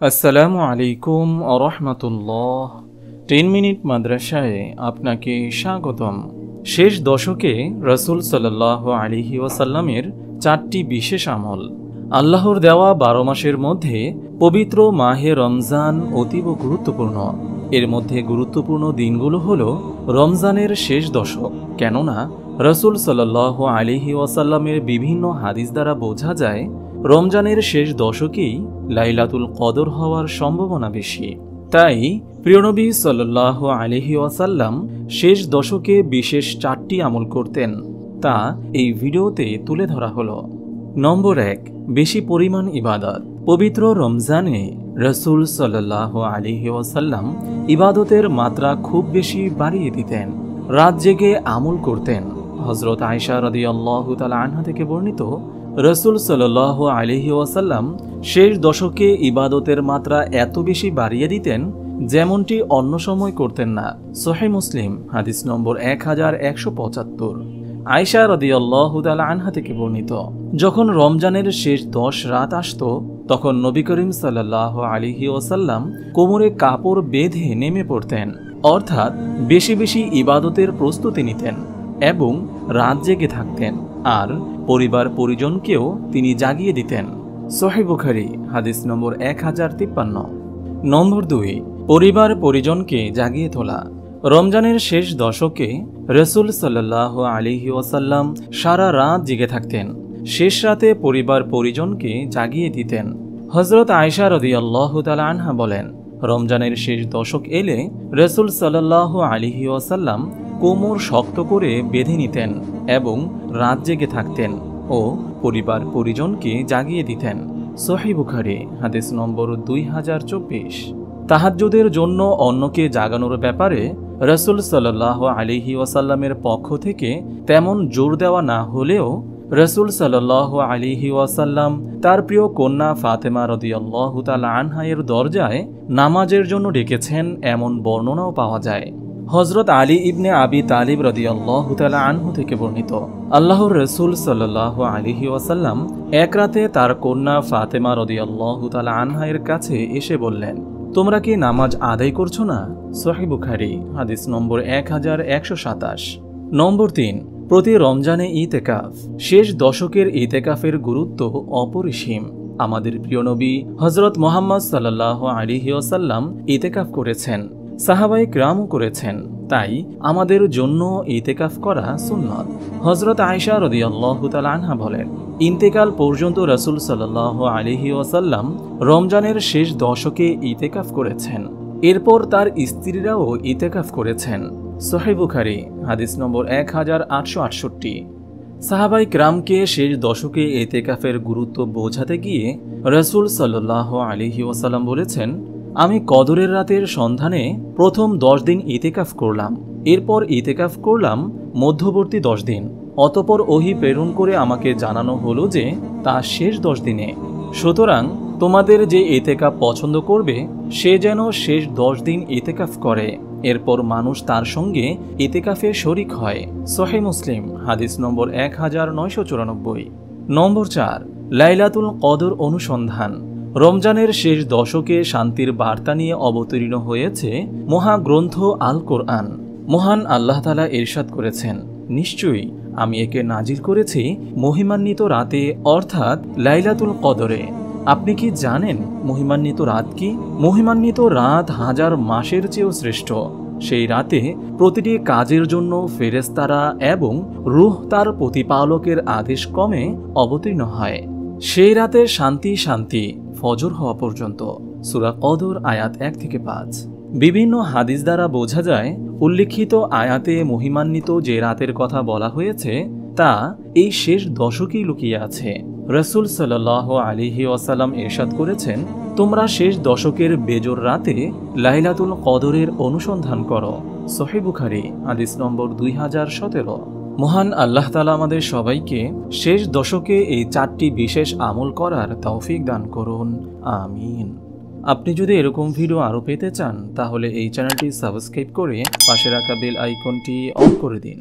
আসসালামু আলাইকুম আরহামাতুল্লাহ। 10 মিনিট মাদ্রাসায় আপনাকে স্বাগতম। শেষ দশকে রাসূল সাল্লাল্লাহু আলাইহি ওয়াসাল্লামের 4টি বিশেষ আমল। আল্লাহর দেওয়া 12 মাসের মধ্যে পবিত্র মাহে রমজান অতীব গুরুত্বপূর্ণ। এর মধ্যে গুরুত্বপূর্ণ দিনগুলো হলো রমজানের শেষ দশক। কেননা রাসূল সাল্লাল্লাহু আলাইহি ওয়াসাল্লামের বিভিন্ন হাদিস দ্বারা বোঝা যায় রমজানের শেষ দশকেই লাইলাতুল কদর হওয়ার সম্ভাবনা বেশি। তাই প্রিয়নবী সাল্লাল্লাহু আলাইহি ওয়াসাল্লাম শেষ দশকে বিশেষ 4টি আমল করতেন, তা এই ভিডিওতে তুলে ধরা হলো। নম্বর 1, বেশি পরিমাণ ইবাদত। পবিত্র রমজানে রাসূল সাল্লাল্লাহু আলাইহি ওয়াসাল্লাম ইবাদতের মাত্রা খুব বেশি বাড়িয়ে দিতেন, রাত জেগে আমল করতেন। হযরত আয়েশা রাদিয়াল্লাহু তাআলা আনহা থেকে বর্ণিত, রাসূল সাল্লাল্লাহু আলাইহি ওয়াসাল্লাম শেষ দশকে ইবাদতের মাত্রা এত বেশি বাড়িয়ে দিতেন যেমনটি অন্য সময় করতেন না। সহিহ মুসলিম হাদিস নম্বর 1175। আয়েশা রাদিয়াল্লাহু তাআলা আনহা থেকে বর্ণিত, যখন রমজানের শেষ 10 রাত আসত তখন নবী করিম সাল্লাল্লাহু আলাইহি ওয়াসাল্লাম কোমরে কাপড় বেঁধে নেমে পড়তেন, অর্থাৎ বেশি বেশি ইবাদতের প্রস্তুতি নিতেন এবং রাত জেগে থাকতেন, আর পরিবার পরিজনকেও তিনি জাগিয়ে দিতেন। সহিহ বুখারী হাদিস নম্বর 1053। নম্বর 2, পরিবার পরিজনকে জাগিয়ে তোলা। রমজানের শেষ দশকে রাসূল সাল্লাল্লাহু আলাইহি ওয়াসাল্লাম সারা রাত জেগে থাকতেন, শেষ রাতে পরিবার পরিজনকে জাগিয়ে দিতেন। হযরত আয়েশা রাদিয়াল্লাহু তাআলা আনহা বলেন, রমজানের শেষ দশক এলে রাসূল সাল্লাল্লাহু আলাইহি ওয়াসাল্লাম কোমর শক্ত করে বেঁধে নিতেন এবং রাত জেগে থাকতেন ও পরিবার পরিজনকে জাগিয়ে দিতেন। সহিহ বুখারী হাদিস নম্বর 2024। তাহাজ্জুদের জন্য অন্যকে জাগানোর ব্যাপারে রাসূল সাল্লাল্লাহু আলাইহি ওয়াসাল্লামের পক্ষ থেকে তেমন জোর দেওয়া না হলেও রাসূল সাল্লাল্লাহু আলাইহি ওয়াসাল্লাম তার প্রিয় কন্যা ফাতেমা রাদিয়াল্লাহু তাআলা আনহা এর দরজায় নামাজের জন্য ডেকেছেন এমন বর্ণনাও পাওয়া যায়। হযরত আলী ইবনে আবি তালিব রাদিয়াল্লাহু তাআলা আনহু থেকে বর্ণিত, আল্লাহর রাসূল সাল্লাল্লাহু আলাইহি ওয়াসাল্লাম এক রাতে তার কন্যা ফাতেমা রাদিয়াল্লাহু তাআলা আনহা এর কাছে এসে বললেন, তোমরা কি নামাজ আদায় করছো না? সহিহ বুখারী হাদিস নম্বর 1127। নম্বর 3, প্রতি রমজানে ইতিকাফ। শেষ দশকের ইতিকাফের গুরুত্ব অপরিসীম। আমাদের প্রিয় নবী হযরত মুহাম্মদ সাল্লাল্লাহু আলাইহি ওয়াসাল্লাম ইতিকাফ করেছেন, সাহাবায়ে কেরামও করেছেন, তাই আমাদের জন্য ইতিকাফ করা সুন্নাত। হযরত আয়েশা রাদিয়াল্লাহু তাআলা আনহা বলেন, ইন্তেকাল পর্যন্ত রাসূল সাল্লাল্লাহু আলাইহি ওয়াসাল্লাম রমজানের শেষ দশকে ইতিকাফ করেছেন, এরপর তার স্ত্রীরাও ইতিকাফ করেছেন। সহিহ বুখারী হাদিস নম্বর 1868। সাহাবায়ে কেরামকে শেষ দশকে ইতিকাফের গুরুত্ব বোঝাতে গিয়ে রাসূল সাল্লাল্লাহু আলাইহি ওয়াসাল্লাম বলেছেন, আমি কদরের রাতের সন্ধানে প্রথম 10 দিন ইতিকাফ করলাম, এরপর ইতিকাফ করলাম মধ্যবর্তী 10 দিন, অতঃপর ওহী প্রেরণ করে আমাকে জানানো হলো যে তা শেষ 10 দিনে। সুতরাং তোমাদের যে ইতিকাফ পছন্দ করবে সে যেন শেষ 10 দিন ইতিকাফ করে, এরপর মানুষ তার সঙ্গে ইতিকাফে শরিক হয়। সহিহ মুসলিম হাদিস নম্বর 1994। নম্বর 4, লাইলাতুল কদর অনুসন্ধান। রমজানের শেষ দশকে শান্তির বার্তা নিয়ে অবতীর্ণ হয়েছে মহাগ্রন্থ আল কোরআন। মহান আল্লাহ তাআলা ইরশাদ করেছেন, নিশ্চয়ই আমি একে নাজিল করেছি মহিমান্বিত রাতে, অর্থাৎ লাইলাতুল কদরে। আপনি কি জানেন মহিমান্বিত রাত কি? মহিমান্বিত রাত 1000 মাসের চেয়েও শ্রেষ্ঠ। সেই রাতে প্রতিটি কাজের জন্য ফেরেশতারা এবং রূহ তার প্রতিপালকের আদেশ ক্রমে অবতীর্ণ হয়। সেই রাতে শান্তি শান্তি ফজর হওয়া পর্যন্ত। সূরা কদর আয়াত 1 থেকে 5। বিভিন্ন হাদিস দ্বারা বোঝা যায় উল্লিখিত আয়াতে মহিমান্বিত যে রাতের কথা বলা হয়েছে তা এই শেষ দশকেই লুকিয়ে আছে। রাসূল সাল্লাল্লাহু আলাইহি ওয়াসাল্লাম ইরশাদ করেছেন, তোমরা শেষ দশকের বেজোর রাতে লাইলাতুল কদরের অনুসন্ধান করো। সহিহ বুখারী হাদিস নম্বর 2017। মহান আল্লাহ তাআলা আমাদের সবাইকে শেষ দশকে এই 4টি বিশেষ আমল করার তৌফিক দান করুন, আমিন। আপনি যদি এরকম ভিডিও আরও পেতে চান তাহলে এই চ্যানেলটি সাবস্ক্রাইব করে পাশে রাখা বেল আইকনটি অন করে দিন।